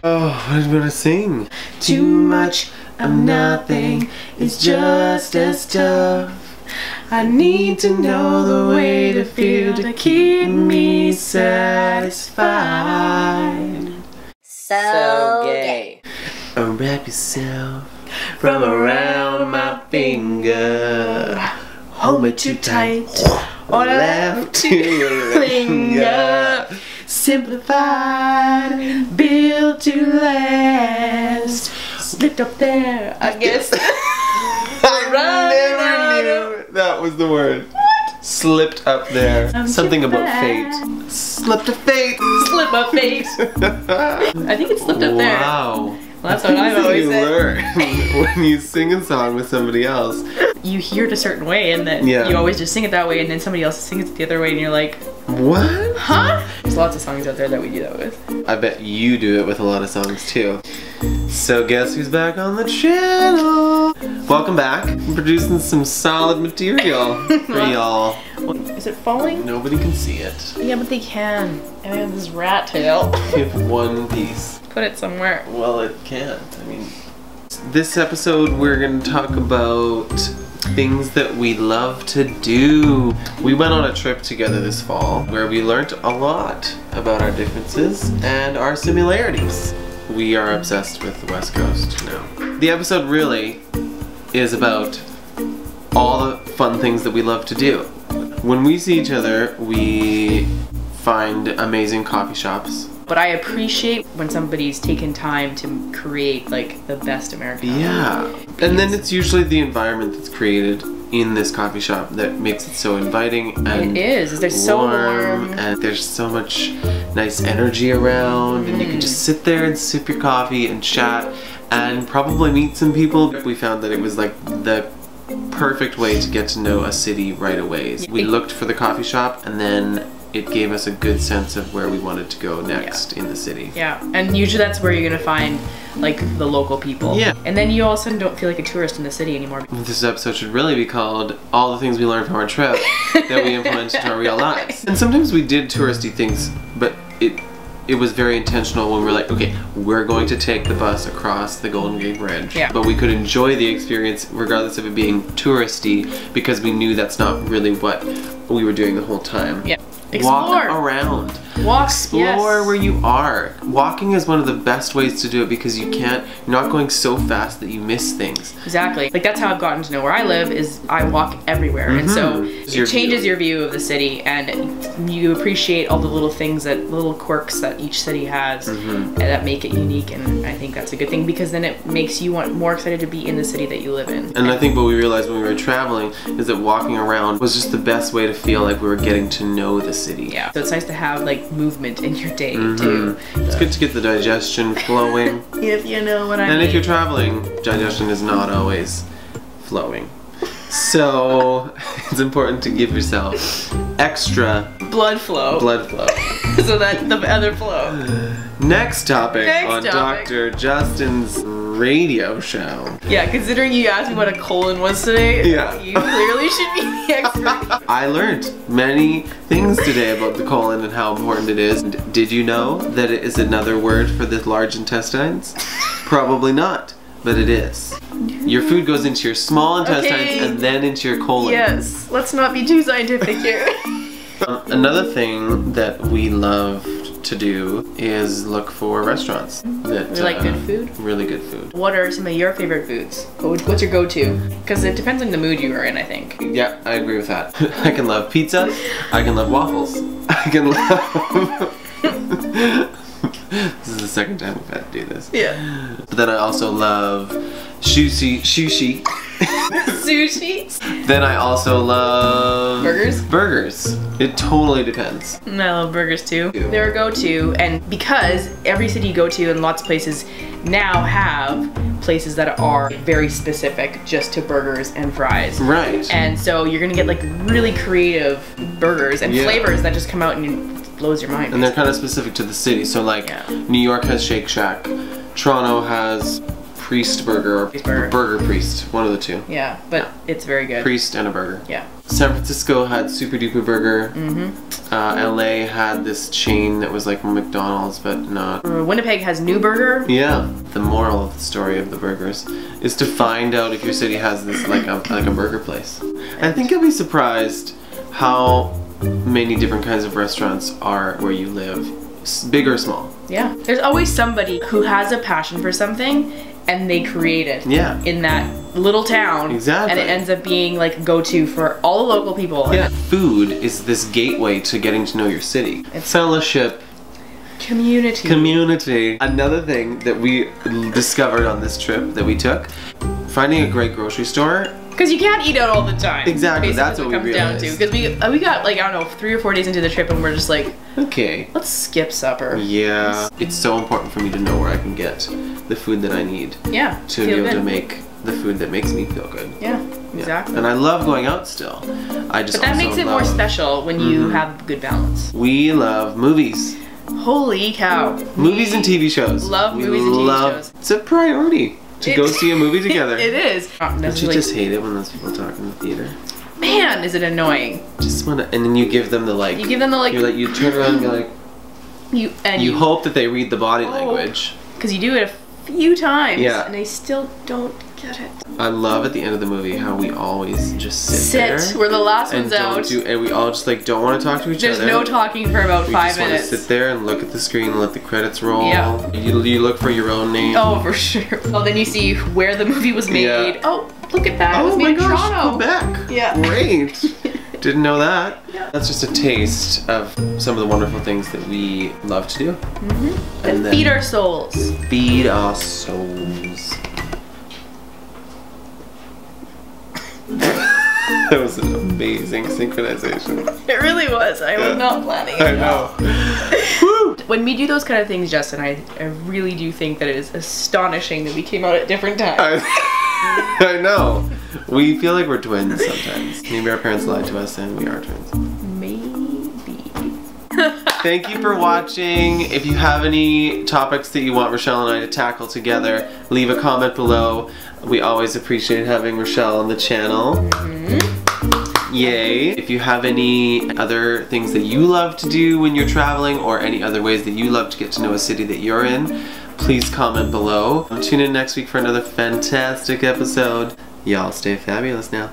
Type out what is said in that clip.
Oh, what am I gonna sing? Too much of nothing is just as tough. I need to know the way to feel to keep me satisfied. So gay. Unwrap yourself from around my finger. Hold me too tight or laugh to your finger. Simplified, built to last. Slipped up there, I guess. I never knew that was the word. What? Slipped up there. Something about fate. Slipped of fate. Slip of fate. I think it slipped up there. Wow. Well, that's what I've always you said. learn when you sing a song with somebody else. You hear it a certain way and then you always just sing it that way and then somebody else sings it the other way and you're like, what? huh? There's lots of songs out there that we do that with. I bet you do it with a lot of songs too. So guess who's back on the channel? Welcome back. I'm producing some solid material for y'all. Is it falling? Nobody can see it. Yeah, but they can. And I have this rat tail. You have one piece. Put it somewhere. Well, it can't. I mean, this episode we're going to talk about things that we love to do. We went on a trip together this fall where we learned a lot about our differences and our similarities. We are obsessed with the West Coast now. The episode really is about all the fun things that we love to do. When we see each other, we find amazing coffee shops. But I appreciate when somebody's taken time to create like the best Americano. Yeah. And then it's usually the environment that's created in this coffee shop that makes it so inviting and it is. There's so warm and there's so much nice energy around and you can just sit there and sip your coffee and chat and probably meet some people. We found that it was like the perfect way to get to know a city right away. We looked for the coffee shop and then it gave us a good sense of where we wanted to go next in the city. Yeah, and usually that's where you're gonna find like the local people. Yeah. And then you also don't feel like a tourist in the city anymore. This episode should really be called All the Things We Learned from Our Trip That We Implement into Our Real Lives. And sometimes we did touristy things, but it was very intentional when we were like, okay, we're going to take the bus across the Golden Gate Bridge. Yeah. But we could enjoy the experience regardless of it being touristy because we knew that's not really what we were doing the whole time. Yeah. Explore. Walk around. Walk. Explore where you are. Walking is one of the best ways to do it because you're not going so fast that you miss things. Exactly. Like that's how I've gotten to know where I live is I walk everywhere. And so it changes your view of the city and you appreciate all the little things little quirks that each city has that make it unique, and I think that's a good thing because then it makes you more excited to be in the city that you live in. And I think what we realized when we were traveling is that walking around was just the best way to feel like we were getting to know the city. Yeah. So it's nice to have like movement in your day too. It's good to get the digestion flowing. If you know what I mean. And if you're traveling, digestion is not always flowing. So it's important to give yourself extra blood flow. So that the other flow. Next topic on Dr. Justin's radio show. Yeah, considering you asked me what a colon was today, you clearly should be the expert. I learned many things today about the colon and how important it is. Did you know that it is another word for the large intestines? Probably not, but it is. Your food goes into your small intestines and then into your colon. Yes, let's not be too scientific here. Another thing that we love to do is look for restaurants that like good food. Really good food. What are some of your favorite foods? What's your go-to? Because it depends on the mood you are in, I think. Yeah, I agree with that. I can love pizza. I can love waffles. I can love. This is the second time we've had to do this. Yeah. But then I also love sushi. Sushi. Then I also love burgers. It totally depends. And I love burgers too. They're a go-to, and because every city you go to and lots of places now have places that are very specific just to burgers and fries. Right. And so you're gonna get like really creative burgers and flavors that just come out and it blows your mind. And they're kind of specific to the city. So like New York has Shake Shack. Toronto has Priest Burger or Burger Priest, one of the two. Yeah, but it's very good. Priest and a burger. Yeah. San Francisco had Super Duper Burger. LA had this chain that was like McDonald's, but not. Winnipeg has New Burger. Yeah. The moral of the story of the burgers is to find out if your city has this like a burger place. And I think you'll be surprised how many different kinds of restaurants are where you live, big or small. Yeah. There's always somebody who has a passion for something and they create it in that little town. Exactly. And it ends up being like a go-to for all the local people. Yeah. Food is this gateway to getting to know your city. It's fellowship. Community. Another thing that we discovered on this trip that we took, finding a great grocery store. Because you can't eat out all the time. Exactly, that's what we realized. Because we got like, I don't know, 3 or 4 days into the trip and we're just like, okay, let's skip supper. Yeah. It's so important for me to know where I can get the food that I need. Yeah. To be able to make the food that makes me feel good. Yeah, exactly. And I love going out still. But that makes it more special when you have good balance. We love movies. Holy cow. Movies and TV shows. Love movies and TV shows. It's a priority to go see a movie together. It is. Don't you just hate it when those people talk in the theater? Man, is it annoying. Just wanna, and then you give them the like. You give them the like. You're like, you turn around and be like. You hope that they read the body language. Because you do it a few times. Yeah. And they still don't get it. I love at the end of the movie how we always just sit there. We're the last ones out. And we all just like don't want to talk to each other. There's no talking for about 5 minutes. We just want to sit there and look at the screen and let the credits roll. Yeah. You look for your own name. Oh, for sure. Oh, then you see where the movie was made. Yeah. Oh, look at that. It was made in Toronto. Quebec. Yeah. Great. Didn't know that. Yeah. That's just a taste of some of the wonderful things that we love to do. And feed our souls. Feed our souls. That was an amazing synchronization. It really was. I was not planning it. I know. Woo! When we do those kind of things, Justin, I really do think that it is astonishing that we came out at different times. I know. We feel like we're twins sometimes. Maybe our parents lied to us and we are twins. Maybe. Thank you for watching. If you have any topics that you want Rachelle and I to tackle together, leave a comment below. We always appreciate having Rachelle on the channel. Yay. If you have any other things that you love to do when you're traveling or any other ways that you love to get to know a city that you're in, please comment below. Tune in next week for another fantastic episode. Y'all stay fabulous now.